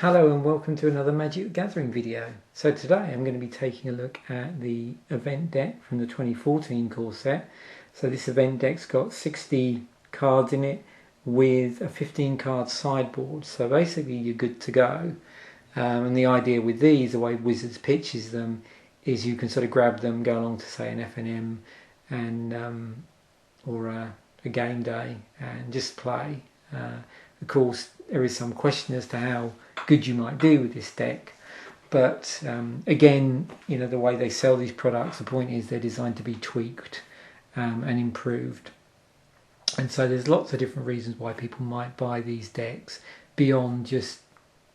Hello and welcome to another Magic the Gathering video. So today I'm going to be taking a look at the event deck from the 2014 core set. So this event deck's got 60 cards in it with a 15 card sideboard. So basically you're good to go. And the idea with these, the way Wizards pitches them, is you can sort of grab them, go along to say an FNM and or a game day and just play. Of course, there is some question as to how good you might do with this deck, but again, you know, the way they sell these products, the point is they're designed to be tweaked and improved. And so there's lots of different reasons why people might buy these decks beyond just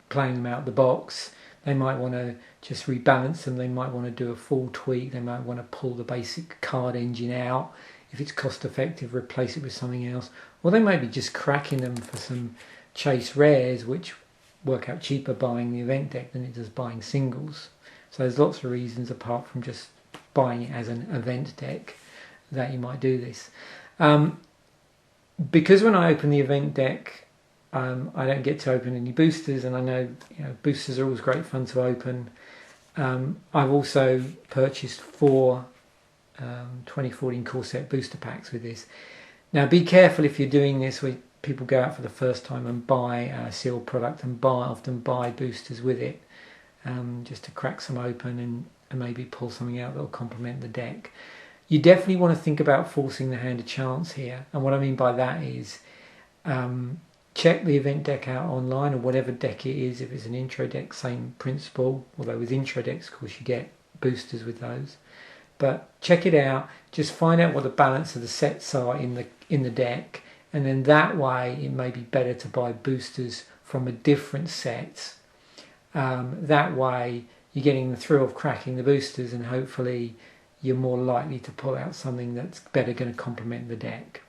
playing them out of the box. They might want to just rebalance them, they might want to do a full tweak, they might want to pull the basic card engine out. If it's cost effective, replace it with something else. Or they may be just cracking them for some chase rares, which work out cheaper buying the event deck than it does buying singles. So there's lots of reasons apart from just buying it as an event deck that you might do this. Because when I open the event deck, I don't get to open any boosters, and I know, you know, boosters are always great fun to open. I've also purchased 4 2014 core set booster packs with this. Now be careful if you're doing this where people go out for the first time and buy a sealed product and often buy boosters with it, just to crack some open and maybe pull something out that will complement the deck. You definitely want to think about forcing the hand of chance here, and what I mean by that is check the event deck out online, or whatever deck it is. If it's an intro deck, same principle, although with intro decks of course you get boosters with those. But check it out, just find out what the balance of the sets are in the deck, and then that way it may be better to buy boosters from a different set. That way you're getting the thrill of cracking the boosters, and hopefully you're more likely to pull out something that's better going to complement the deck.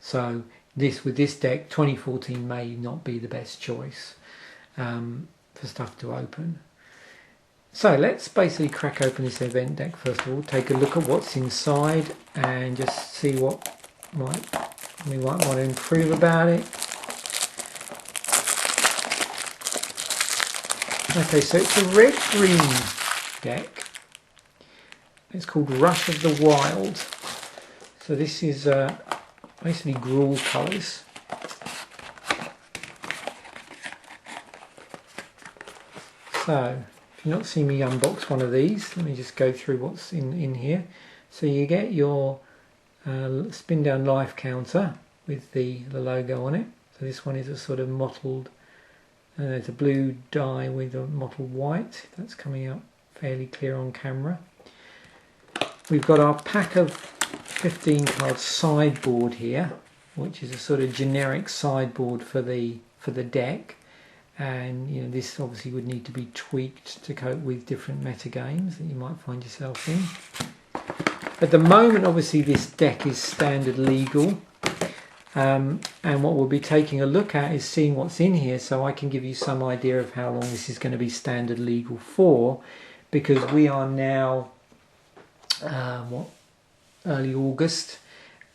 So with this deck, 2014 may not be the best choice for stuff to open. So let's basically crack open this event deck first of all, take a look at what's inside and just see what we might want to improve about it. Okay, so it's a red-green deck. It's called Rush of the Wild. So this is basically Gruul colours. So if you've not seen me unbox one of these, let me just go through what's in here. So you get your spin down life counter with the logo on it. So this one is a sort of mottled, it's a blue die with a mottled white. That's coming out fairly clear on camera. We've got our pack of 15 card sideboard here, which is a sort of generic sideboard for the deck. And you know, this obviously would need to be tweaked to cope with different meta games that you might find yourself in. At the moment, obviously, this deck is standard legal, and what we'll be taking a look at is seeing what's in here, so I can give you some idea of how long this is going to be standard legal for, because we are now early August,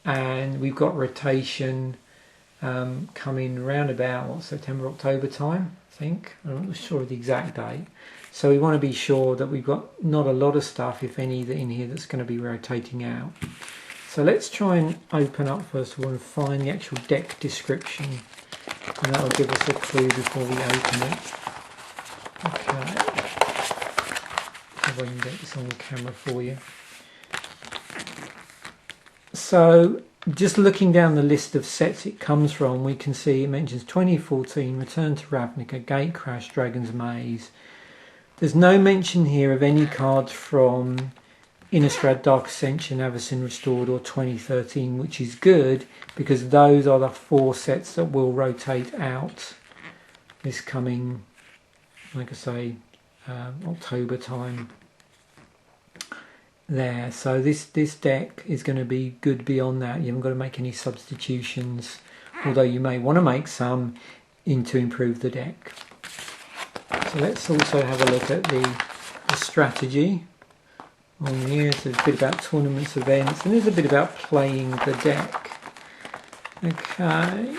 and we've got rotation coming round about September, October time, I think. I'm not sure of the exact date. So we want to be sure that we've got not a lot of stuff, if any, in here that's going to be rotating out. So let's try and open up first of all and find the actual deck description, and that'll give us a clue before we open it. Okay. If I can get this on the camera for you. So just looking down the list of sets it comes from, we can see it mentions 2014, Return to Ravnica, Gatecrash, Dragon's Maze. There's no mention here of any cards from Innistrad, Dark Ascension, Avacyn Restored or 2013, which is good because those are the 4 sets that will rotate out this coming, like I say, October time. There, so this deck is going to be good beyond that. You haven't got to make any substitutions, although you may want to make some to improve the deck. So let's also have a look at the strategy on here. There's a bit about tournaments, events, and there's a bit about playing the deck. Okay,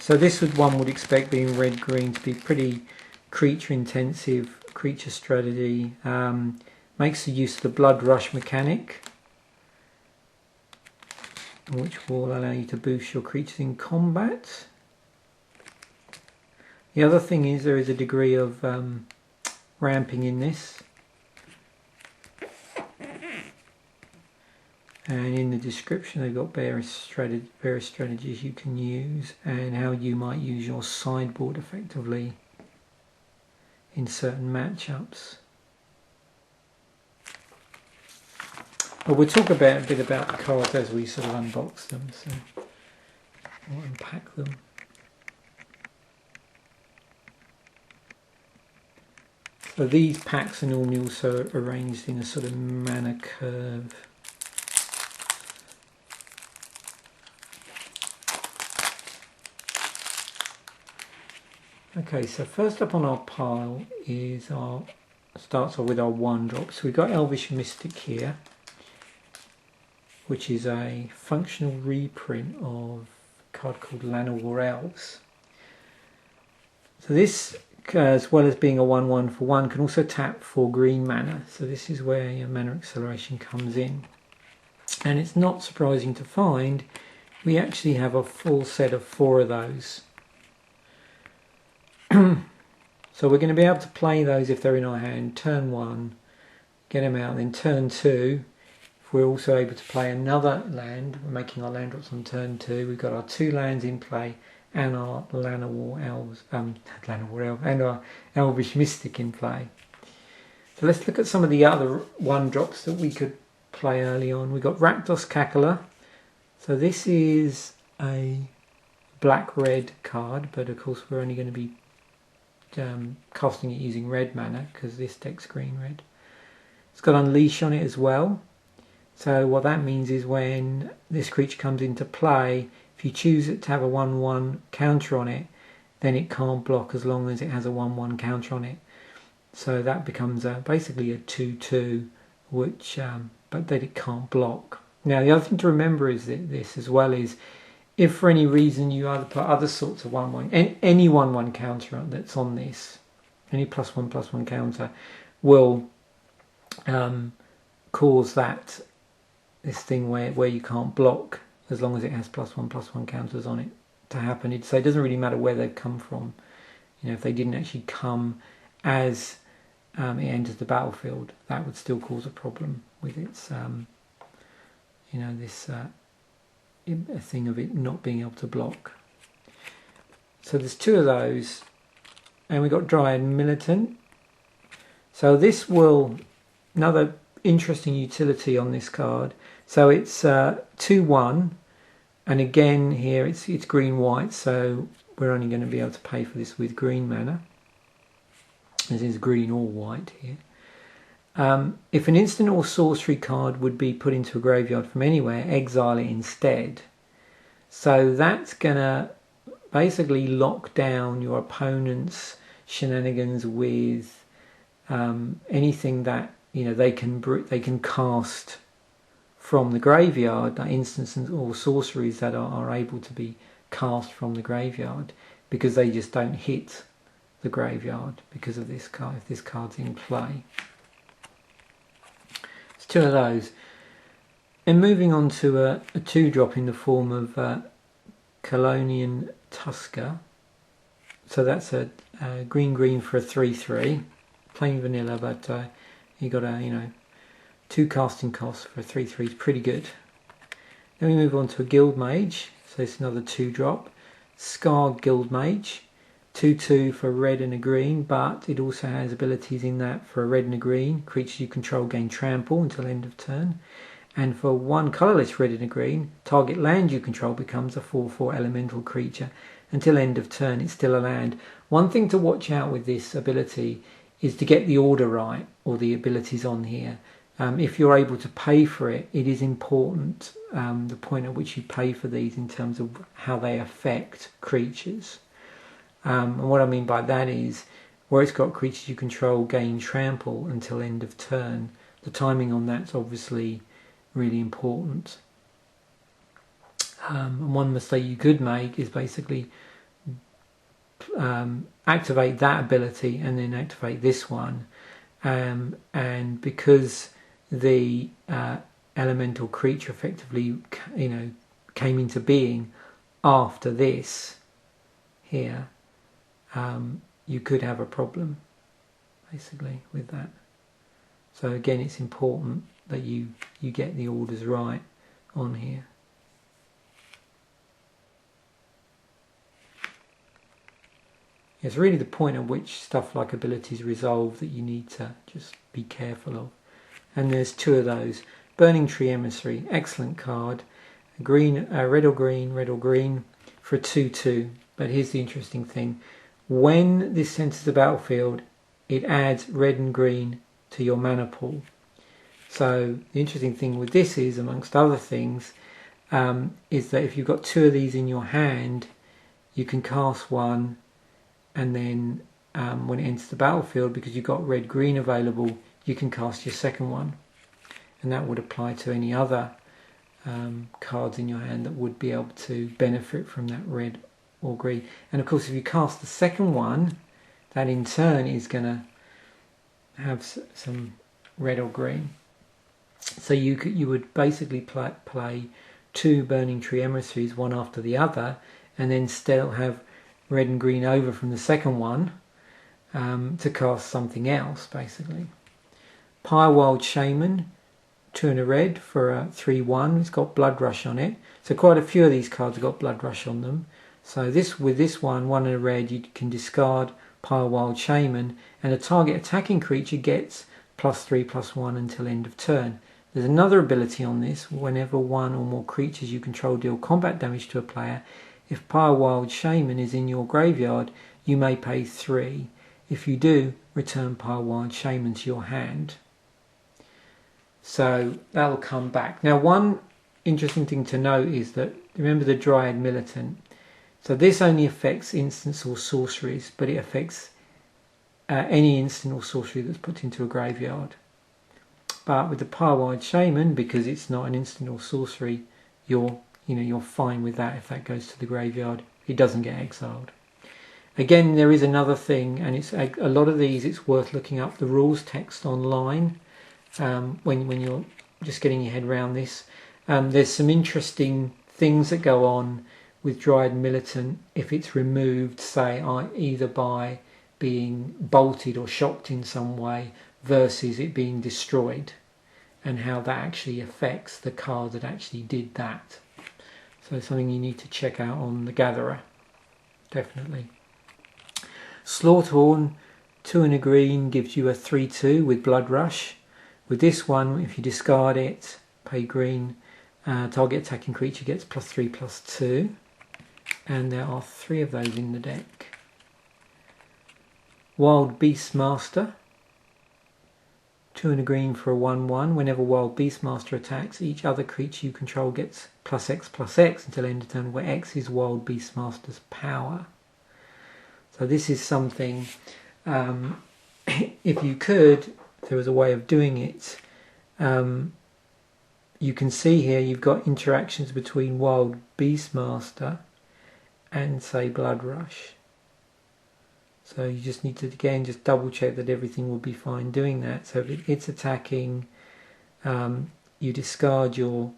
So this one would expect, being red-green, to be pretty creature-intensive, creature strategy. Makes the use of the blood rush mechanic, which will allow you to boost your creatures in combat. The other thing is there is a degree of ramping in this. And in the description they've got various strategies you can use and how you might use your sideboard effectively in certain matchups. But we'll talk a bit about the cards as we sort of unbox them, so we'll unpack them. So these packs are normally also arranged in a sort of mana curve. Okay, so first up on our pile is starts off with our 1-drop. So we've got Elvish Mystic here, which is a functional reprint of a card called Llanowar Elves. So this, as well as being a 1/1 for 1, can also tap for green mana. So this is where your mana acceleration comes in. And it's not surprising to find we actually have a full set of 4 of those. So we're going to be able to play those if they're in our hand. Turn 1, get them out, then turn 2. If we're also able to play another land, we're making our land drops on turn 2. We've got our 2 lands in play and our Llanowar Elves, and our Elvish Mystic in play. So let's look at some of the other 1-drops that we could play early on. We've got Rakdos Cackler. So this is a black-red card, but of course we're only going to be casting it using red mana because this deck's green-red. It's got Unleash on it as well. So what that means is when this creature comes into play, if you choose it to have a 1/1 counter on it, then it can't block as long as it has a 1/1 counter on it. So that becomes basically a 2/2, which but that it can't block. Now the other thing to remember is that this as well is, if for any reason you either put other sorts of 1/1, any 1/1 counter that's on this, any +1/+1 counter will cause this thing where you can't block as long as it has +1/+1 counters on it to happen. So it doesn't really matter where they've come from. You know, if they didn't actually come as it enters the battlefield, that would still cause a problem with its, a thing of it not being able to block. So there's 2 of those, and we've got Dryad Militant. So this will, another interesting utility on this card. So it's 2/1, and again here it's green-white, so we're only going to be able to pay for this with green mana. This is green or white here. If an instant or sorcery card would be put into a graveyard from anywhere, exile it instead. So that's going to basically lock down your opponent's shenanigans with anything that they can cast from the graveyard, like instances or sorceries that are able to be cast from the graveyard, because they just don't hit the graveyard because of this card, if this card's in play. 2 of those. And moving on to a 2-drop in the form of Colonian Tusker. So that's a green for a 3/3, plain vanilla, but you got a 2 casting costs for a 3/3 is pretty good. Then we move on to a Guild Mage. So it's another 2-drop. Scarred Guild Mage. 2/2 for a red and a green, but it also has abilities in that for a red and a green. Creatures you control gain trample until end of turn. And for 1 colourless red and a green, target land you control becomes a 4/4 elemental creature. Until end of turn, it's still a land. One thing to watch out with this ability is to get the order right, or the abilities on here. If you're able to pay for it, it is important the point at which you pay for these in terms of how they affect creatures. And what I mean by that is, where it's got creatures you control gain trample until end of turn, the timing on that's obviously really important. And one mistake you could make is basically activate that ability and then activate this one. And because the elemental creature effectively, came into being after this here, you could have a problem basically with that. So again, it's important that you get the orders right on here. It's really the point at which stuff like abilities resolve that you need to just be careful of. And there's two of those. Burning Tree Emissary, excellent card. Green, red or green for a 2/2. But here's the interesting thing. When this enters the battlefield, it adds red and green to your mana pool. So the interesting thing with this is, amongst other things, is that if you've got two of these in your hand, you can cast one, and then when it enters the battlefield, because you've got red-green available, you can cast your second one. And that would apply to any other cards in your hand that would be able to benefit from that red or green. And of course, if you cast the second one, that in turn is going to have some red or green. So you would basically play two Burning Tree Emissaries, one after the other, and then still have red and green over from the second one to cast something else, basically. Pyrewild Shaman, 2 and a red for a 3/1. It's got Blood Rush on it. So quite a few of these cards have got Blood Rush on them. So with this one and a red, you can discard Pyrewild Shaman, and a target attacking creature gets +3/+1 until end of turn. There's another ability on this. Whenever one or more creatures you control deal combat damage to a player, if Pyrewild Shaman is in your graveyard, you may pay 3. If you do, return Pyrewild Shaman to your hand. So that'll come back. Now, one interesting thing to note is that, remember the Dryad Militant. So this only affects instants or sorceries, but it affects any instant or sorcery that's put into a graveyard. But with the Pyrewild Shaman, because it's not an instant or sorcery, you're fine with that. If that goes to the graveyard, it doesn't get exiled. Again, there is another thing, and it's a lot of these, it's worth looking up the rules text online when you're just getting your head around this. There's some interesting things that go on with Dryad Militant if it's removed, say, either by being bolted or shocked in some way versus it being destroyed, and how that actually affects the card that actually did that. So it's something you need to check out on the Gatherer, definitely. Slaughterhorn, 2 and a green, gives you a 3/2 with Blood Rush. With this one, if you discard it, pay green, target attacking creature gets +3/+2. And there are 3 of those in the deck. Wild Beastmaster, 2 and a green for a 1/1. Whenever Wild Beastmaster attacks, each other creature you control gets +X/+X until end of turn, where X is Wild Beastmaster's power. So this is something, if you could, if there was a way of doing it, you can see here you've got interactions between Wild Beastmaster and, say, Blood Rush. So you just need to, again, just double check that everything will be fine doing that. So if it's attacking, you discard your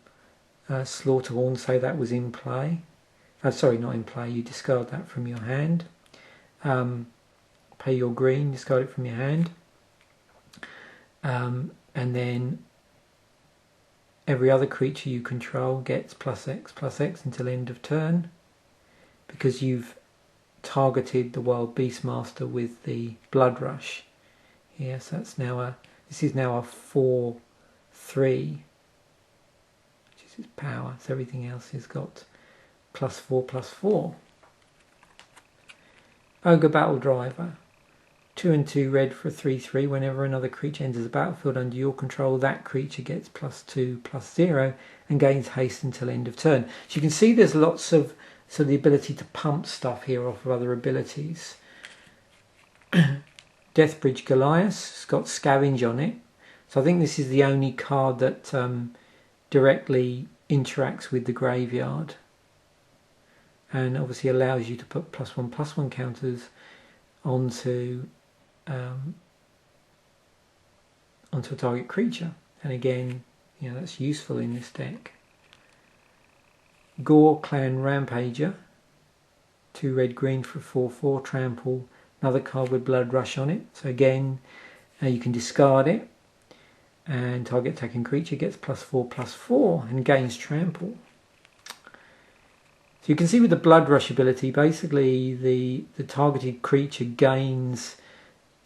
Slaughterhorn, say that was in play. Sorry, not in play, you discard that from your hand. Pay your green, discard it from your hand. And then every other creature you control gets +X/+X until end of turn, because you've targeted the Wild Beastmaster with the Blood Rush. Yes, that's now this is now a 4/3, which is its power. So everything else has got +4/+4. Ogre Battle Driver, 2 and 2 red for a 3/3. Whenever another creature enters the battlefield under your control, that creature gets +2/+0 and gains haste until end of turn. So you can see there's lots of the ability to pump stuff here off of other abilities. Deathbridge Goliath, it's got Scavenge on it. So I think this is the only card that directly interacts with the graveyard. and obviously allows you to put +1/+1 counters onto onto a target creature, and again, you know, that's useful in this deck. Gore Clan Rampager, 2 red green for 4/4 trample, another card with Blood Rush on it. So again, you can discard it, and target attacking creature gets +4/+4 and gains trample. So you can see with the Blood Rush ability, basically the targeted creature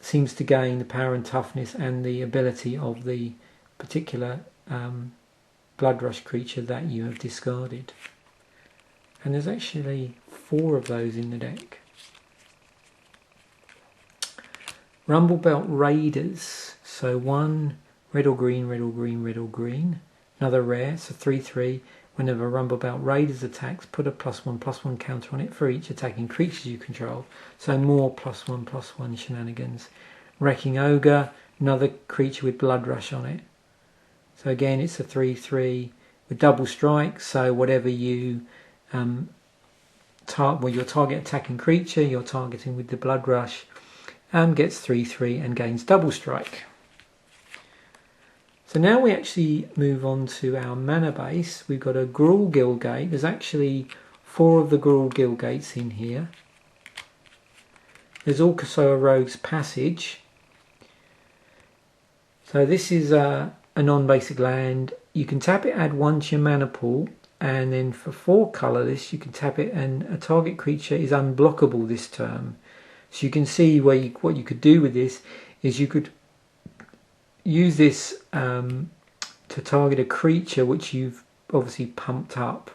seems to gain the power and toughness and the ability of the particular Blood Rush creature that you have discarded. And there's actually 4 of those in the deck. Rumble Belt Raiders, so 1 red or green, red or green, red or green. Another rare, so 3/3. Whenever Rumble Belt Raiders attacks, put a +1/+1 counter on it for each attacking creature you control. So more +1/+1 shenanigans. Wrecking Ogre, another creature with Blood Rush on it. So again, it's a 3/3 with double strike. So whatever you your target attacking creature you're targeting with the Blood Rush gets 3/3 and gains double strike. So now we actually move on to our mana base. We've got a Gruul Guildgate. There's actually 4 of the Gruul Guildgates in here. There's also a Rogue's Passage. So this is a non-basic land. You can tap it, add 1 to your mana pool, and then for 4 colourless you can tap it and a target creature is unblockable this turn. So you can see what you could do with this is you could use this to target a creature which you've obviously pumped up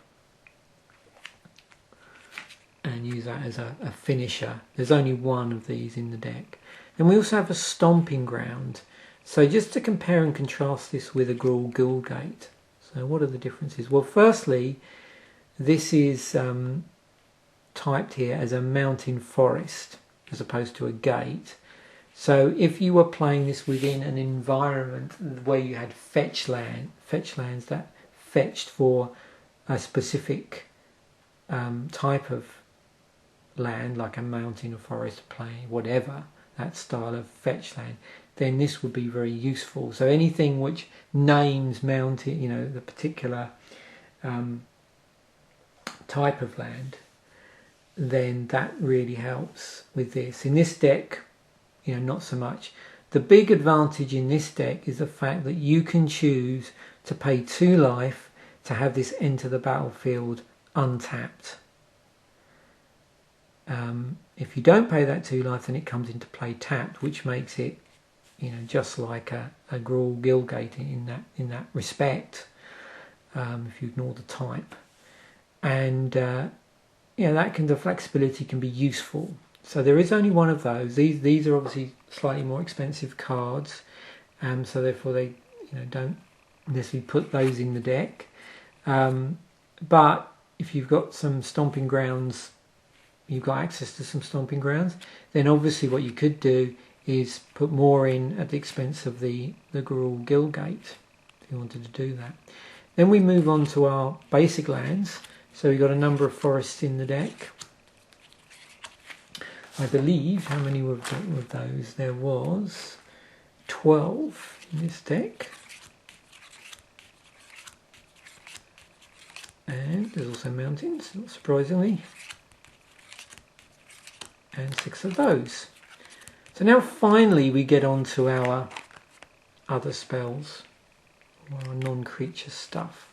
and use that as a finisher. There's only 1 of these in the deck. Then we also have a Stomping Ground. So just to compare and contrast this with a Gruul Guildgate. So what are the differences? Well, firstly, this is typed here as a mountain forest as opposed to a gate. So if you were playing this within an environment where you had fetch lands that fetched for a specific type of land, like a mountain or forest, plain, whatever, that style of fetch land, then this would be very useful. So anything which names mountain, you know, the particular type of land, then that really helps with this. In this deck, you know, not so much. The big advantage in this deck is the fact that you can choose to pay 2 life to have this enter the battlefield untapped. If you don't pay that 2 life, then it comes into play tapped, which makes it, you know, just like a Gruul Guildgate in that respect. If you ignore the type, and you know, the flexibility can be useful. So there is only 1 of those. These are obviously slightly more expensive cards, so therefore they, you know, don't necessarily put those in the deck. But if you've got some Stomping Grounds, you've got access to some Stomping Grounds, then obviously what you could do is put more in at the expense of the Gruul Guildgate, if you wanted to do that. Then we move on to our basic lands. So we've got a number of forests in the deck. I believe, how many were those? There was 12 in this deck. And there's also mountains, not surprisingly. And 6 of those. So now finally we get on to our other spells, our non-creature stuff.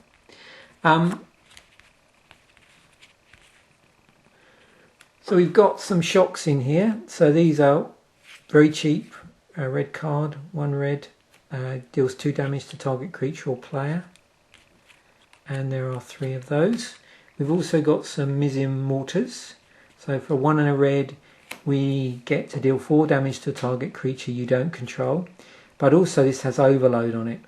So we've got some shocks in here. So these are very cheap. A red card, 1 red, deals 2 damage to target creature or player. And there are 3 of those. We've also got some Mizim Mortars. So for 1 and a red, we get to deal 4 damage to a target creature you don't control. But also this has overload on it.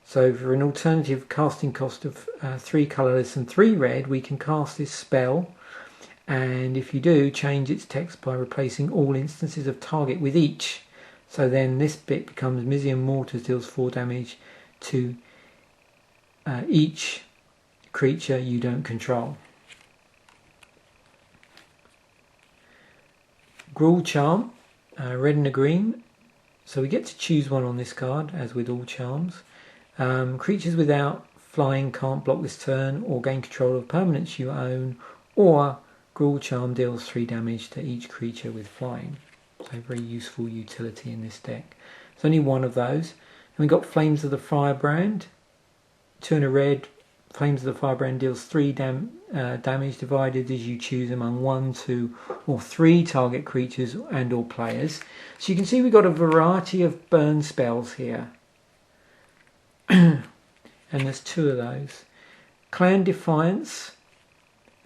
So for an alternative casting cost of 3 colourless and 3 red, we can cast this spell. And if you do, change its text by replacing all instances of target with each. So then this bit becomes Mizim Mortars deals 4 damage to each creature you don't control. Gruul Charm, red and a green. So we get to choose one on this card, as with all charms. Creatures without flying can't block this turn or gain control of permanents you own, or Gruul Charm deals 3 damage to each creature with flying. So very useful utility in this deck. There's only one of those. And we've got Flames of the Firebrand. 2 and a red. Flames of the Firebrand deals 3 damage divided as you choose among 1, 2 or 3 target creatures and or players. So you can see we've got a variety of burn spells here. And there's 2 of those. Clan Defiance,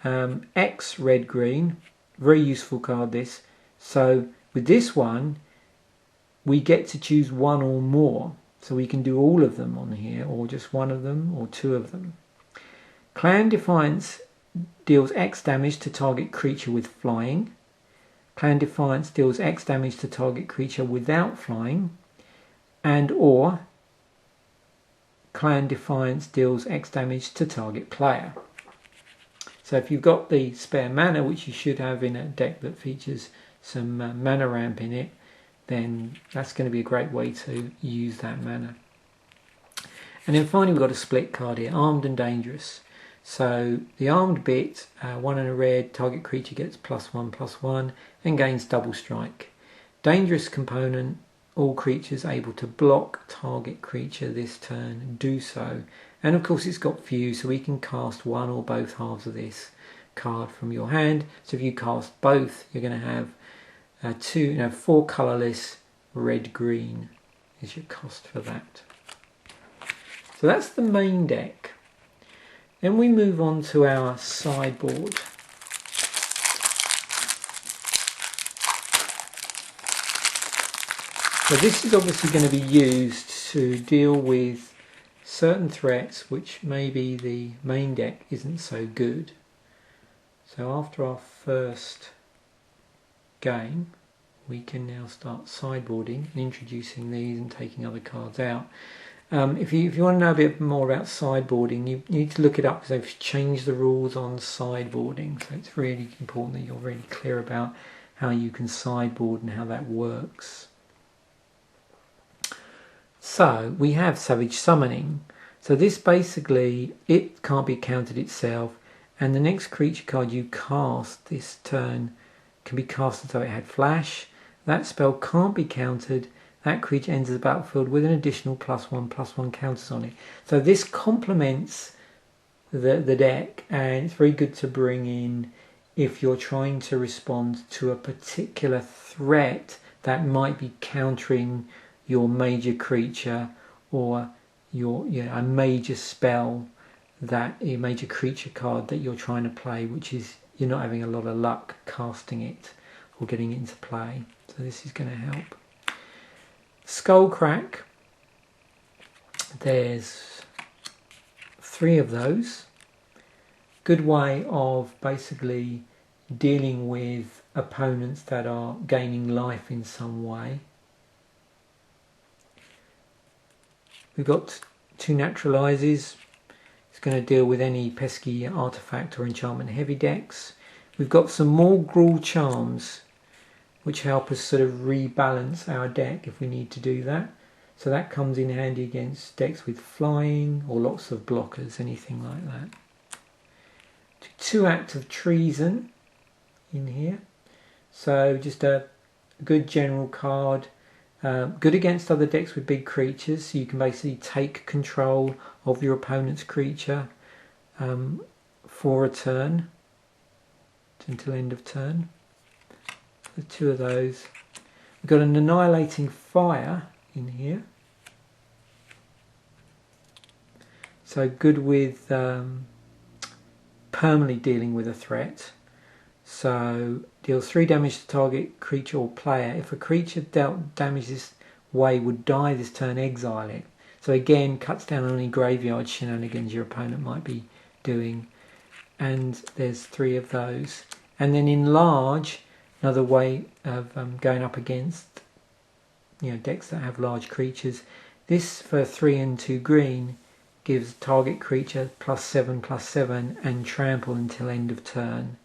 X red green, very useful card this. So with this one we get to choose 1 or more, so we can do all of them on here, or just 1 of them, or 2 of them. Clan Defiance deals X damage to target creature with flying. Clan Defiance deals X damage to target creature without flying, and or Clan Defiance deals X damage to target player. So if you've got the spare mana, which you should have in a deck that features some mana ramp in it, then that's going to be a great way to use that mana. And then finally we've got a split card here, Armed and Dangerous. So the armed bit, 1 and a red, target creature gets +1/+1 and gains double strike. Dangerous component, all creatures able to block target creature this turn do so. And of course it's got fuse, so we can cast one or both halves of this card from your hand. So if you cast both, you're going to have 4 colourless red-green is your cost for that. So that's the main deck. Then we move on to our sideboard. So this is obviously going to be used to deal with certain threats which maybe the main deck isn't so good. So after our first game, we can now start sideboarding and introducing these and taking other cards out. If you want to know a bit more about sideboarding, you need to look it up because they've changed the rules on sideboarding. So it's really important that you're really clear about how you can sideboard and how that works. So we have Savage Summoning. So this basically, it can't be countered itself, and the next creature card you cast this turn can be cast as though it had flash. That spell can't be countered. That creature enters the battlefield with an additional +1/+1 counters on it. So this complements the deck, and it's very good to bring in if you're trying to respond to a particular threat that might be countering your major creature or a major spell, that a major creature card that you're trying to play, which is you're not having a lot of luck casting it or getting it into play. So this is going to help. Skullcrack, there's 3 of those. Good way of basically dealing with opponents that are gaining life in some way. We've got 2 Naturalizes. It's going to deal with any pesky artifact or enchantment heavy decks. We've got some more Gruul Charms, which help us sort of rebalance our deck if we need to do that. So that comes in handy against decks with flying or lots of blockers, anything like that. 2 Act of Treason in here. So just a good general card. Good against other decks with big creatures, so you can basically take control of your opponent's creature for a turn until end of turn. There's 2 of those. We've got an Annihilating Fire in here, so good with permanently dealing with a threat. So deals 3 damage to target creature or player. If a creature dealt damage this way would die this turn, exile it. So again, cuts down on any graveyard shenanigans your opponent might be doing. And there's 3 of those. And then Enlarge, another way of going up against decks that have large creatures. This for 3 and 2 green gives target creature +7/+7 and trample until end of turn.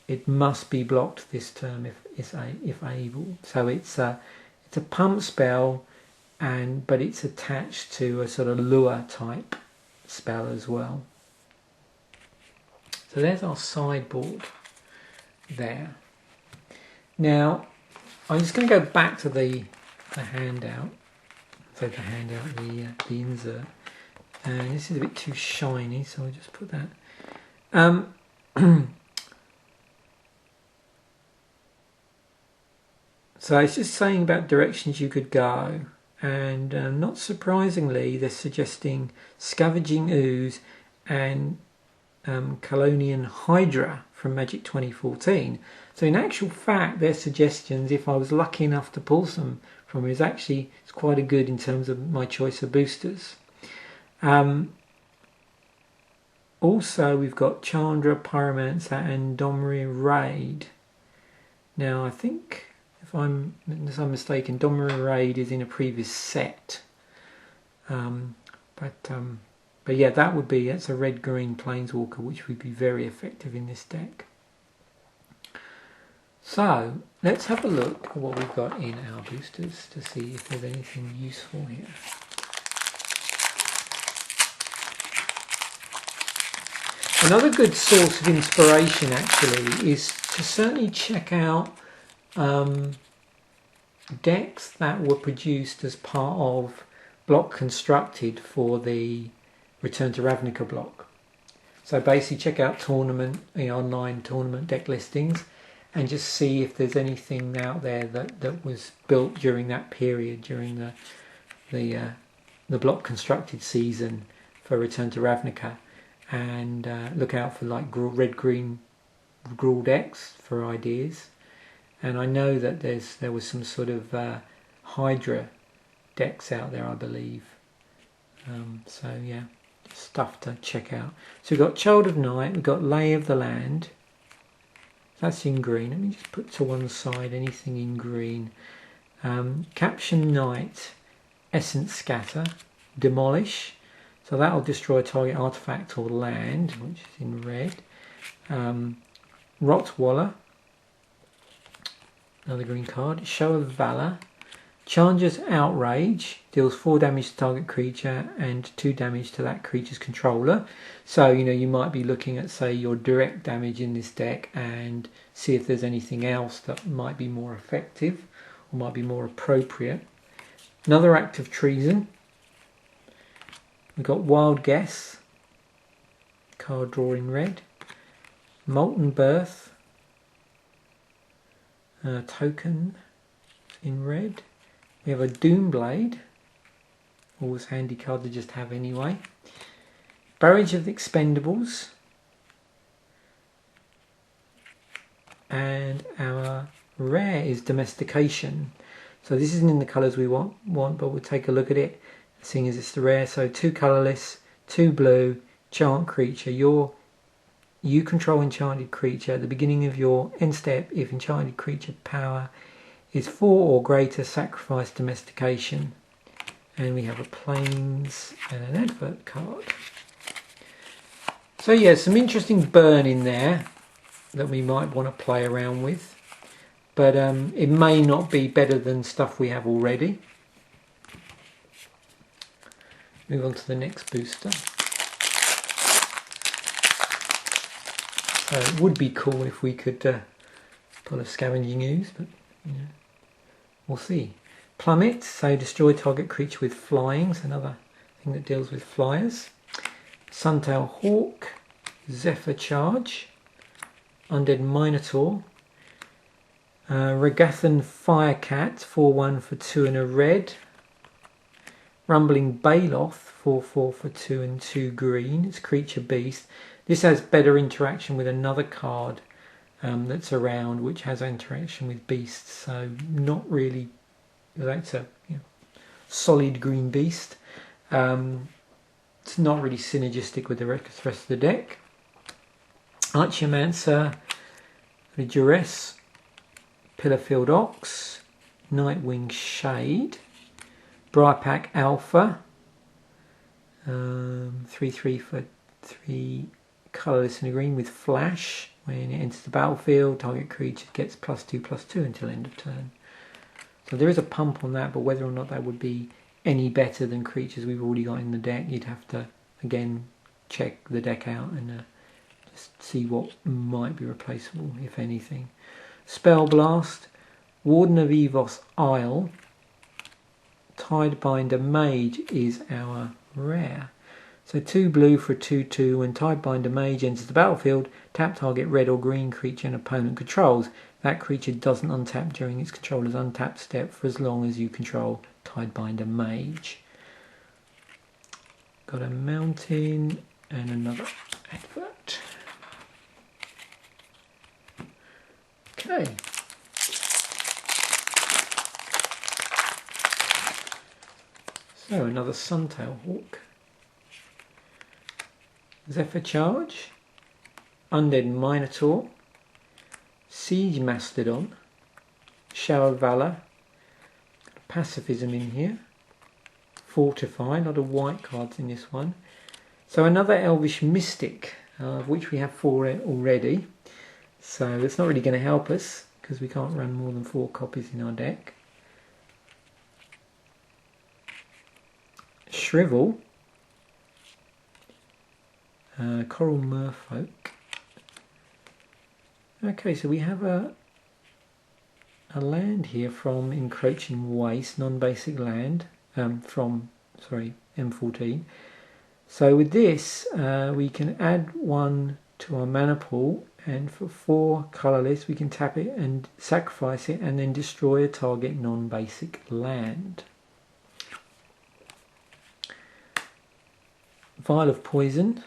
it must be blocked this turn if able. So it's a pump spell, but it's attached to a sort of lure type spell as well. So there's our sideboard there. Now I'm just going to go back to the handout. So the handout, the insert, and this is a bit too shiny, so I'll just put that. So it's just saying about directions you could go, and not surprisingly they're suggesting Scavenging Ooze and Colonian Hydra from Magic 2014. So in actual fact their suggestions, if I was lucky enough to pull some from it, it's quite a good in terms of my choice of boosters. Also we've got Chandra, Pyromancer and Domri Raid. Now I think, unless I'm mistaken, Domri Raid is in a previous set. But yeah, that's a red-green Planeswalker, which would be very effective in this deck. So let's have a look at what we've got in our boosters to see if there's anything useful here. Another good source of inspiration actually is to certainly check out decks that were produced as part of block constructed for the Return to Ravnica block. So basically check out online tournament deck listings and just see if there's anything out there that was built during that period, during the block constructed season for Return to Ravnica, and look out for like red-green Gruul decks for ideas. And I know that there was some sort of Hydra decks out there, I believe. So yeah, stuff to check out. So we've got Child of Night, we've got Lay of the Land. That's in green. Let me just put to one side anything in green. Caption Night, Essence Scatter, Demolish. So that'll destroy a target artifact or land, which is in red. Rotwaller, another green card. Show of Valor. Challenger's Outrage, deals 4 damage to target creature and 2 damage to that creature's controller. So you might be looking at, say, your direct damage in this deck and see if there's anything else that might be more effective or might be more appropriate. Another Act of Treason. We've got Wild Guess, card draw in red. Molten Birth, token in red. We have a Doomblade, always handy card to just have anyway. Barrage of the Expendables. And our rare is Domestication. So this isn't in the colours we want, but we'll take a look at it, seeing as it's the rare. So 2 colourless, 2 blue, enchant creature. You control enchanted creature. At the beginning of your end step, if enchanted creature power is 4 or greater, sacrifice Domestication. And we have a Plains and an advert card. So yeah, some interesting burn in there that we might want to play around with. But it may not be better than stuff we have already. Move on to the next booster. So it would be cool if we could pull a Scavenging Ooze, but we'll see. Plummet, so destroy target creature with flying, so another thing that deals with flyers. Suntail Hawk, Zephyr Charge, Undead Minotaur, Regathan Firecat, 4/1 for 2 and a red. Rumbling Baloth, 4/4 for 2 and 2 green. It's Creature Beast. This has better interaction with another card that's around, which has interaction with beasts. So not really. That's a solid green beast. It's not really synergistic with the rest of the deck. Archaeomancer, Duress, Pillarfield Ox, Nightwing Shade, Briarpack Alpha, 3/3 for 3 colourless and a green with Flash, When it enters the battlefield, target creature gets +2/+2 until end of turn. So there is a pump on that, but whether or not that would be any better than creatures we've already got in the deck, you'd have to, again, check the deck out and just see what might be replaceable, if anything. Spell Blast, Warden of Evos Isle, Tidebinder Mage is our rare. So 2 blue for a 2/2. When Tidebinder Mage enters the battlefield, tap target red or green creature an opponent controls. That creature doesn't untap during its controller's untap step for as long as you control Tidebinder Mage. Got a mountain and another advert. Okay. So another Suntail Hawk. Zephyr Charge, Undead Minotaur, Siege Mastodon, Shower of Valor, Pacifism in here, Fortify, a lot of white cards in this one. So another Elvish Mystic, of which we have 4 already. So it's not really going to help us because we can't run more than 4 copies in our deck. Shrivel, Coral Merfolk. Okay, so we have a land here from Encroaching Waste, non-basic land, from M14. So with this, we can add 1 to our mana pool, and for 4 colourless, we can tap it and sacrifice it, and then destroy a target non-basic land. Vial of Poison.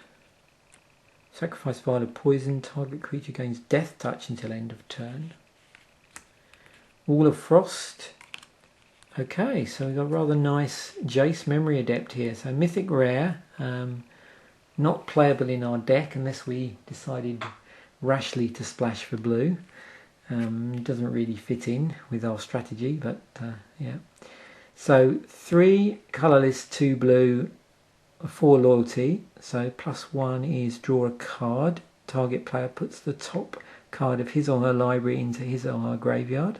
Sacrifice Vial of Poison. Target creature gains Death Touch until end of turn. Wall of Frost. Okay, so we've got a rather nice Jace Memory Adept here. So mythic rare. Not playable in our deck unless we decided rashly to splash for blue. It doesn't really fit in with our strategy, but yeah. So 3 colourless, 2 blue, 4 loyalty, so +1 is draw a card. Target player puts the top card of his or her library into his or her graveyard.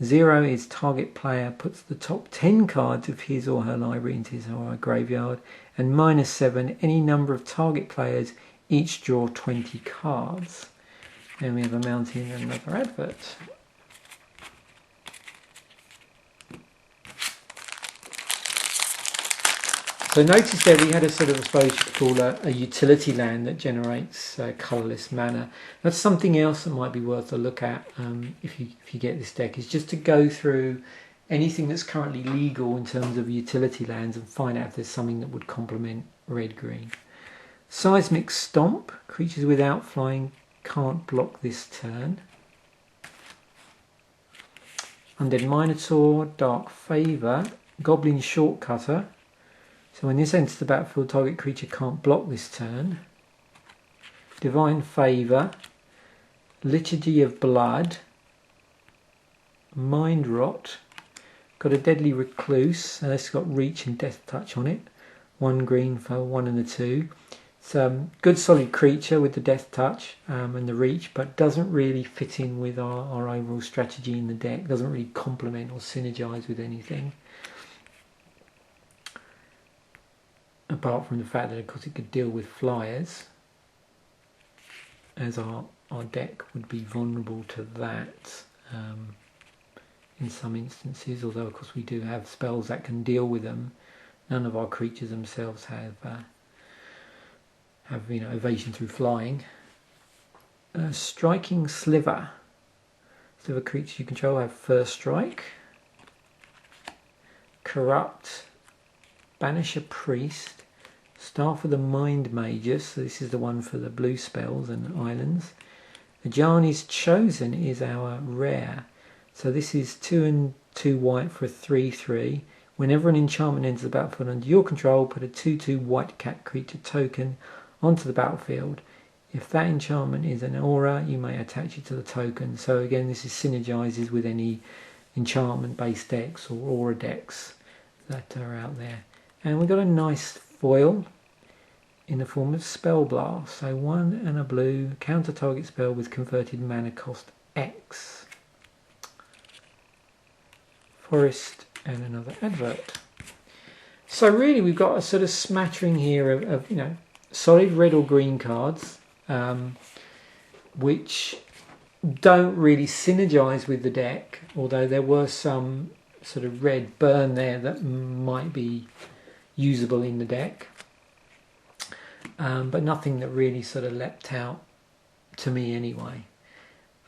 0 is target player puts the top 10 cards of his or her library into his or her graveyard. And -7, any number of target players each draw 20 cards. And we have a mountain and another advert. So notice there we had a sort of, I suppose you could call a utility land that generates colourless mana. That's something else that might be worth a look at if you get this deck, is just to go through anything that's currently legal in terms of utility lands and find out if there's something that would complement red-green. Seismic Stomp, creatures without flying can't block this turn. Undead Minotaur, Dark Favour, Goblin Shortcutter. So when this enters the battlefield, target creature can't block this turn. Divine Favour, Liturgy of Blood, Mind Rot, got a Deadly Recluse, and it's got Reach and Death Touch on it. 1 green for 1 and a 2. It's a good solid creature with the Death Touch and the Reach, but doesn't really fit in with our overall strategy in the deck. Doesn't really complement or synergise with anything. Apart from the fact that of course it could deal with flyers, as our deck would be vulnerable to that in some instances, although of course we do have spells that can deal with them. None of our creatures themselves have evasion through flying. Striking Sliver. Sliver creatures you control have first strike. Corrupt, Banish a Priest, Staff of the Mind Magus, so this is the one for the blue spells and islands. Ajani's Chosen is our rare, so this is 2 and 2 white for a 3/3. Whenever an enchantment enters the battlefield under your control, put a 2/2 white cat creature token onto the battlefield. If that enchantment is an aura, you may attach it to the token. So again, this is synergizes with any enchantment based decks or aura decks that are out there. And we've got a nice foil. in the form of Spell Blast. So 1 and a blue, counter target spell with converted mana cost X. Forest and another advert. So really we've got a sort of smattering here of you know, solid red or green cards, which don't really synergize with the deck, although there were some sort of red burn there that might be usable in the deck, but nothing that really sort of leapt out to me anyway.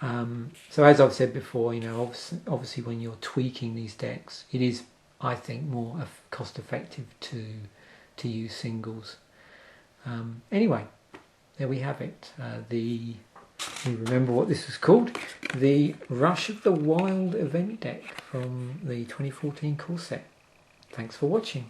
So as I've said before, you know, obviously when you're tweaking these decks, it is, I think, more cost effective to use singles. Anyway, there we have it. You remember what this was called? The Rush of the Wild event deck from the 2014 core set. Thanks for watching.